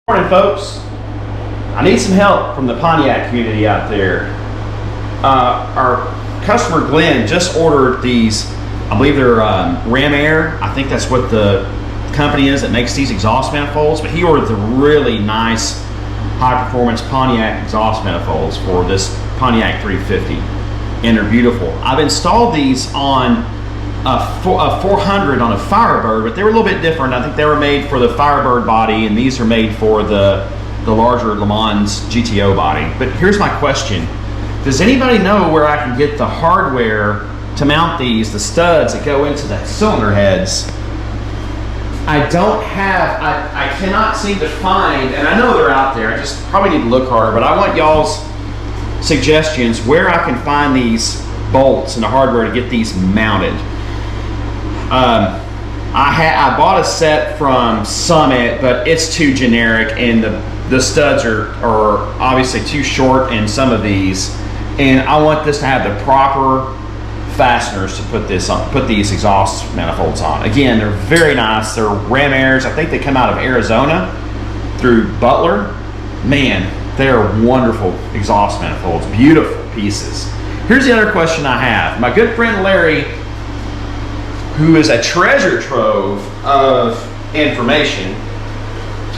Morning, folks. I need some help from the Pontiac community out there. Our customer Glenn just ordered these, I believe they're Ram Air. I think that's what the company is that makes these exhaust manifolds, but he ordered the really nice high performance Pontiac exhaust manifolds for this Pontiac 350, and they're beautiful. I've installed these on a 400 on a Firebird, but they were a little bit different. I think they were made for the Firebird body, and these are made for the larger Le Mans GTO body. But here's my question. Does anybody know where I can get the hardware to mount these, the studs that go into the cylinder heads? I don't have, I cannot seem to find, and I know they're out there, I just probably need to look harder, but I want y'all's suggestions where I can find these bolts and the hardware to get these mounted. I bought a set from Summit, but it's too generic, and the studs are obviously too short in some of these, and I want this to have the proper fasteners to put this on, put these exhaust manifolds on. Again, they're very nice. They're Ram Airs. I think they come out of Arizona through Butler. Man, they are wonderful exhaust manifolds, beautiful pieces. Here's the other question I have. My good friend Larry, who is a treasure trove of information,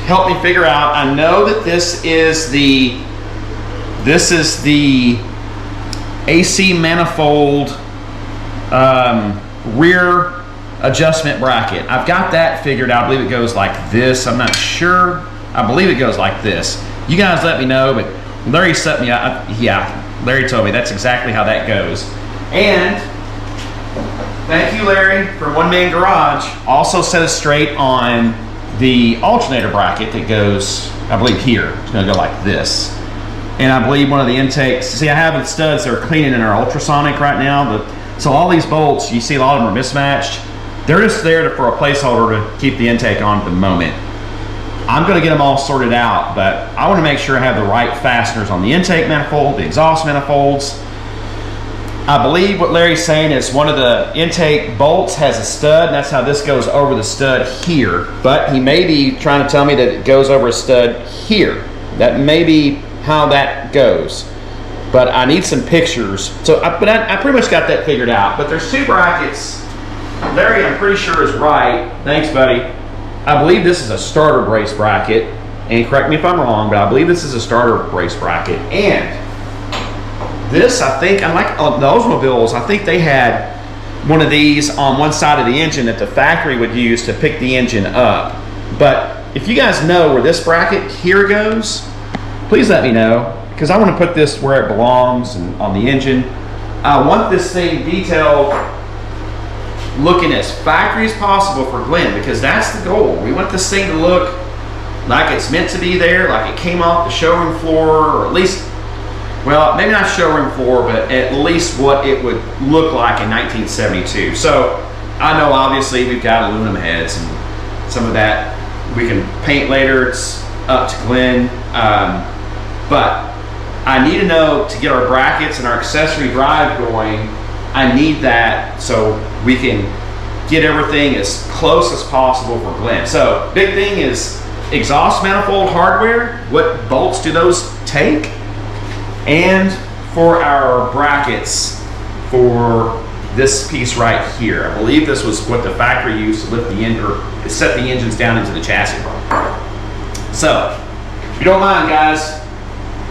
helped me figure out. I know that this is the AC manifold rear adjustment bracket. I've got that figured out. I believe it goes like this. I'm not sure. I believe it goes like this. You guys let me know, but Larry set me up. Yeah, Larry told me that's exactly how that goes. And thank you, Larry, from One Man Garage. Also set us straight on the alternator bracket that goes, I believe here. It's gonna go like this. And I believe one of the intakes, see, I have the studs that are cleaning in our ultrasonic right now. So all these bolts, you see a lot of them are mismatched. They're just there for a placeholder to keep the intake on at the moment. I'm gonna get them all sorted out, but I wanna make sure I have the right fasteners on the intake manifold, the exhaust manifolds. I believe what Larry's saying is one of the intake bolts has a stud, and that's how this goes over the stud here. But he may be trying to tell me that it goes over a stud here. That may be how that goes. But I need some pictures. So, I pretty much got that figured out. But there's two brackets. Larry, I'm pretty sure is right. Thanks, buddy. I believe this is a starter brace bracket. And correct me if I'm wrong, but I believe this is a starter brace bracket. And this, I think, unlike the Oldsmobiles, I think they had one of these on one side of the engine that the factory would use to pick the engine up. But if you guys know where this bracket here goes, please let me know, because I want to put this where it belongs and on the engine. I want this thing detailed looking as factory as possible for Glenn, because that's the goal. We want this thing to look like it's meant to be there, like it came off the showroom floor, or at least, well, maybe not showroom floor, but at least what it would look like in 1972. So I know obviously we've got aluminum heads and some of that we can paint later. It's up to Glenn. But I need to know, to get our brackets and our accessory drive going, I need that so we can get everything as close as possible for Glenn. So big thing is exhaust manifold hardware. What bolts do those take? And for our brackets for this piece right here, I believe this was what the factory used to lift the engine, or set the engines down into the chassis. So, if you don't mind, guys,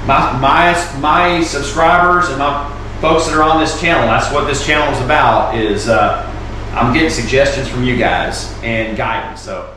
my subscribers and my folks that are on this channel, that's what this channel is about, is I'm getting suggestions from you guys and guidance. So